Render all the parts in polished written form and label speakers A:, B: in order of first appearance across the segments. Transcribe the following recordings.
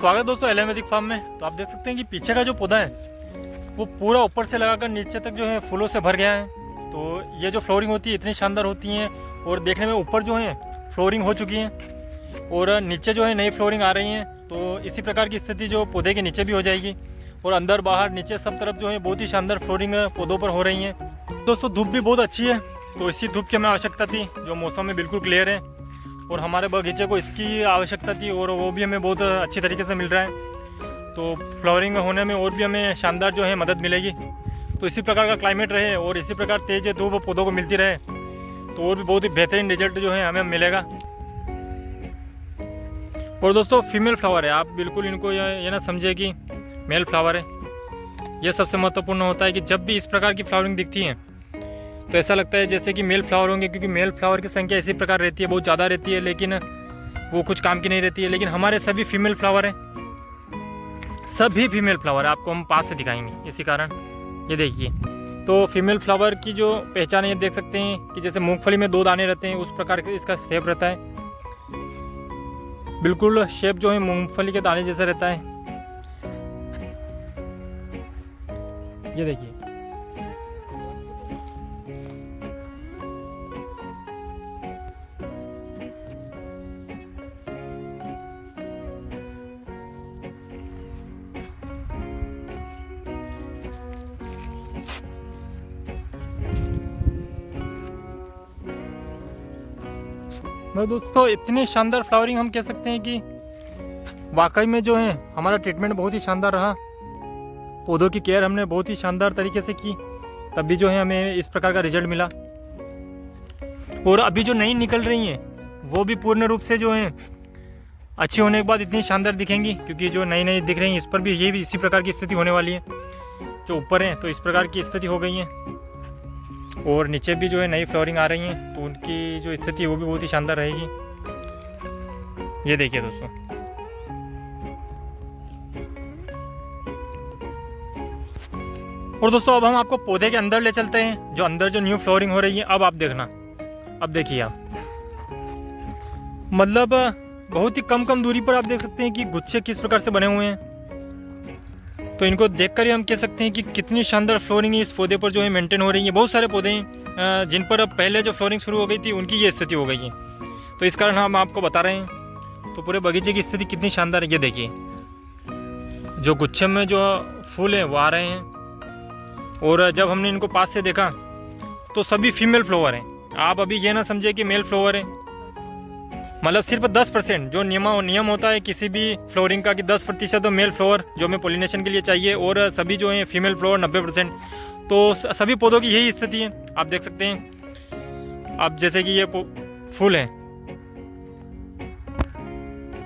A: स्वागत है दोस्तों एलोपैथिक फार्म में। तो आप देख सकते हैं कि पीछे का जो पौधा है वो पूरा ऊपर से लगाकर नीचे तक जो है फूलों से भर गया है। तो ये जो फ्लोरिंग होती है इतनी शानदार होती है और देखने में ऊपर जो है फ्लोरिंग हो चुकी है और नीचे जो है नई फ्लोरिंग आ रही है। तो इसी प्रकार की स्थिति जो पौधे के नीचे भी हो जाएगी और अंदर बाहर नीचे सब तरफ जो है बहुत ही शानदार फ्लोरिंग पौधों पर हो रही है। दोस्तों धूप भी बहुत अच्छी है, तो इसी धूप की हमें आवश्यकता थी। जो मौसम में बिल्कुल क्लियर है और हमारे बगीचे को इसकी आवश्यकता थी और वो भी हमें बहुत अच्छी तरीके से मिल रहा है। तो फ्लावरिंग होने में और भी हमें शानदार जो है मदद मिलेगी। तो इसी प्रकार का क्लाइमेट रहे और इसी प्रकार तेज धूप पौधों को मिलती रहे तो और भी बहुत ही बेहतरीन रिजल्ट जो है हमें मिलेगा। और दोस्तों फीमेल फ्लावर है, आप बिल्कुल इनको ये ना समझे कि मेल फ्लावर है। यह सबसे महत्वपूर्ण होता है कि जब भी इस प्रकार की फ्लावरिंग दिखती है तो ऐसा लगता है जैसे कि मेल फ्लावर होंगे, क्योंकि मेल फ्लावर की संख्या इसी प्रकार रहती है, बहुत ज़्यादा रहती है, लेकिन वो कुछ काम की नहीं रहती है। लेकिन हमारे सभी फीमेल फ्लावर हैं, सभी फीमेल फ्लावर आपको हम पास से दिखाएंगे। इसी कारण ये देखिए, तो फीमेल फ्लावर की जो पहचान है ये देख सकते हैं कि जैसे मूंगफली में 2 दाने रहते हैं उस प्रकार के इसका शेप रहता है। बिल्कुल शेप जो है मूंगफली के दाने जैसा रहता है। ये देखिए, मैं दोस्तों इतनी शानदार फ्लावरिंग हम कह सकते हैं कि वाकई में जो है हमारा ट्रीटमेंट बहुत ही शानदार रहा। पौधों की केयर हमने बहुत ही शानदार तरीके से की, तब भी जो है हमें इस प्रकार का रिजल्ट मिला। और अभी जो नई निकल रही हैं वो भी पूर्ण रूप से जो है अच्छी होने के बाद इतनी शानदार दिखेंगी, क्योंकि जो नई नई दिख रही हैं इस पर भी ये भी इसी प्रकार की स्थिति होने वाली है। जो ऊपर हैं तो इस प्रकार की स्थिति हो गई है और नीचे भी जो है नई फ्लोरिंग आ रही हैं, तो उनकी जो स्थिति है वो भी बहुत ही शानदार रहेगी। ये देखिए दोस्तों, और दोस्तों अब हम आपको पौधे के अंदर ले चलते हैं, जो अंदर जो न्यू फ्लोरिंग हो रही है। अब आप देखना, अब देखिए आप, मतलब बहुत ही कम दूरी पर आप देख सकते हैं कि गुच्छे किस प्रकार से बने हुए हैं। तो इनको देखकर ही हम कह सकते हैं कि कितनी शानदार फ्लोरिंग इस पौधे पर जो है मेंटेन हो रही है। बहुत सारे पौधे हैं जिन पर अब पहले जो फ्लोरिंग शुरू हो गई थी उनकी ये स्थिति हो गई है, तो इस कारण हम आपको बता रहे हैं। तो पूरे बगीचे की स्थिति कितनी शानदार है, ये देखिए, जो गुच्छे में जो फूल हैं वो आ रहे हैं। और जब हमने इनको पास से देखा तो सभी फीमेल फ्लावर हैं। आप अभी ये ना समझे कि मेल फ्लावर है, मतलब सिर्फ 10% जो नियम होता है किसी भी फ्लोरिंग का कि 10% मेल फ्लावर जो हमें पोलिनेशन के लिए चाहिए और सभी जो है फीमेल फ्लावर 90%। तो सभी पौधों की यही स्थिति है। आप देख सकते हैं, अब जैसे कि ये फूल है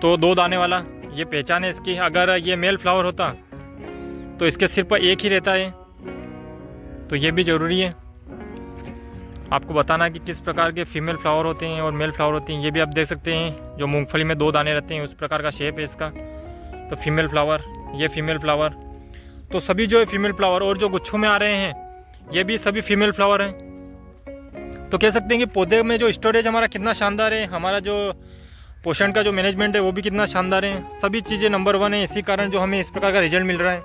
A: तो 2 दाने वाला, ये पहचान है इसकी। अगर ये मेल फ्लावर होता तो इसके सिर पर एक ही रहता है, तो ये भी ज़रूरी है आपको बताना कि किस प्रकार के फीमेल फ्लावर होते हैं और मेल फ्लावर होते हैं। ये भी आप देख सकते हैं, जो मूंगफली में 2 दाने रहते हैं उस प्रकार का शेप है इसका। तो फीमेल फ्लावर, ये फीमेल फ्लावर, तो सभी जो है फीमेल फ्लावर, और जो गुच्छों में आ रहे हैं ये भी सभी फीमेल फ्लावर हैं। तो कह सकते हैं कि पौधे में जो स्टोरेज हमारा कितना शानदार है, हमारा जो पोषण का जो मैनेजमेंट है वो भी कितना शानदार है। सभी चीज़ें नंबर 1 है, इसी कारण जो हमें इस प्रकार का रिजल्ट मिल रहा है।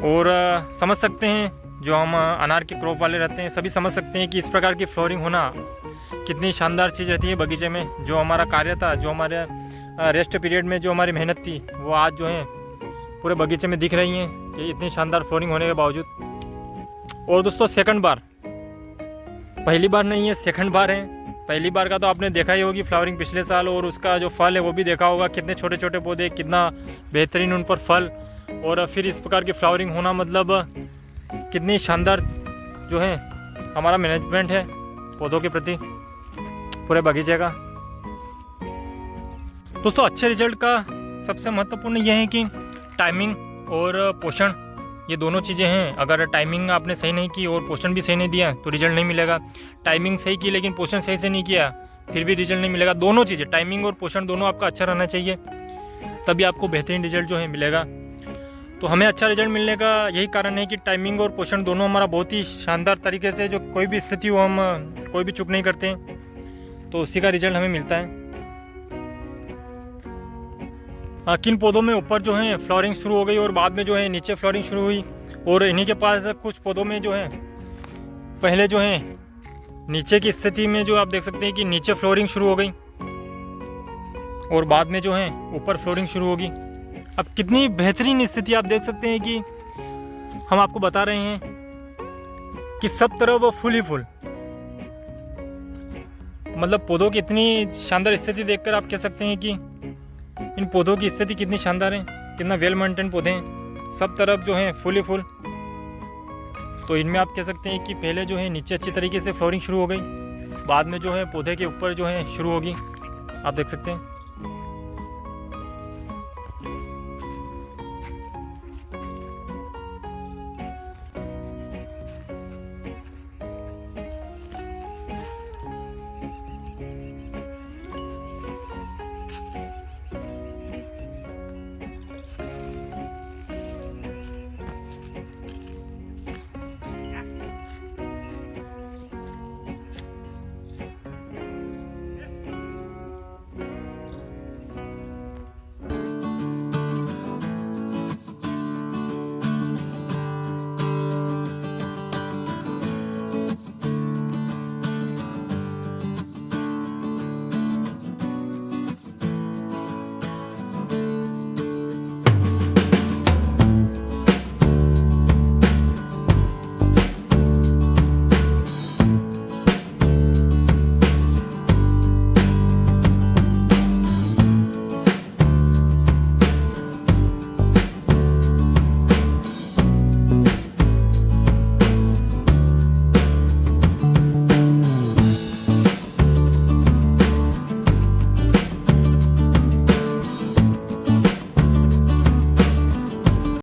A: और समझ सकते हैं, जो हम अनार के क्रॉप वाले रहते हैं सभी समझ सकते हैं कि इस प्रकार की फ्लोरिंग होना कितनी शानदार चीज़ रहती है बगीचे में। जो हमारा कार्य था, जो हमारे रेस्ट पीरियड में जो हमारी मेहनत थी, वो आज जो है पूरे बगीचे में दिख रही हैं कि इतनी शानदार फ्लोरिंग होने के बावजूद। और दोस्तों सेकंड बार, पहली बार नहीं है, सेकंड बार है। पहली बार का तो आपने देखा ही होगी फ्लावरिंग पिछले साल, और उसका जो फल है वो भी देखा होगा, कितने छोटे छोटे पौधे, कितना बेहतरीन उन पर फल, और फिर इस प्रकार की फ्लावरिंग होना, मतलब कितनी शानदार जो है हमारा मैनेजमेंट है पौधों के प्रति पूरे बगीचे का। दोस्तों अच्छे रिजल्ट का सबसे महत्वपूर्ण यह है कि टाइमिंग और पोषण, ये दोनों चीज़ें हैं। अगर टाइमिंग आपने सही नहीं की और पोषण भी सही नहीं दिया तो रिजल्ट नहीं मिलेगा। टाइमिंग सही की लेकिन पोषण सही से नहीं किया फिर भी रिजल्ट नहीं मिलेगा। दोनों चीज़ें, टाइमिंग और पोषण दोनों आपका अच्छा रहना चाहिए, तभी आपको बेहतरीन रिजल्ट जो है मिलेगा। तो हमें अच्छा रिजल्ट मिलने का यही कारण है कि टाइमिंग और पोषण दोनों हमारा बहुत ही शानदार तरीके से, जो कोई भी स्थिति हो हम कोई भी चूक नहीं करते हैं, तो उसी का रिजल्ट हमें मिलता है। किन पौधों में ऊपर जो है फ्लावरिंग शुरू हो गई और बाद में जो है नीचे फ्लावरिंग शुरू हुई, और इन्हीं के पास कुछ पौधों में जो है पहले जो है नीचे की स्थिति में जो आप देख सकते हैं कि नीचे फ्लोरिंग शुरू हो गई और बाद में जो है ऊपर फ्लोरिंग शुरू होगी। अब कितनी बेहतरीन स्थिति आप देख सकते हैं कि हम आपको बता रहे हैं कि सब तरफ फुल ही फुल, मतलब पौधों की इतनी शानदार स्थिति देखकर आप कह सकते हैं कि इन पौधों की स्थिति कितनी शानदार है, कितना वेल मेंटेन पौधे हैं, सब तरफ जो है फुल ही फुल। तो इनमें आप कह सकते हैं कि पहले जो है नीचे अच्छी तरीके से फ्लोरिंग शुरू हो गई, बाद में जो है पौधे के ऊपर जो है शुरू होगी, आप देख सकते हैं।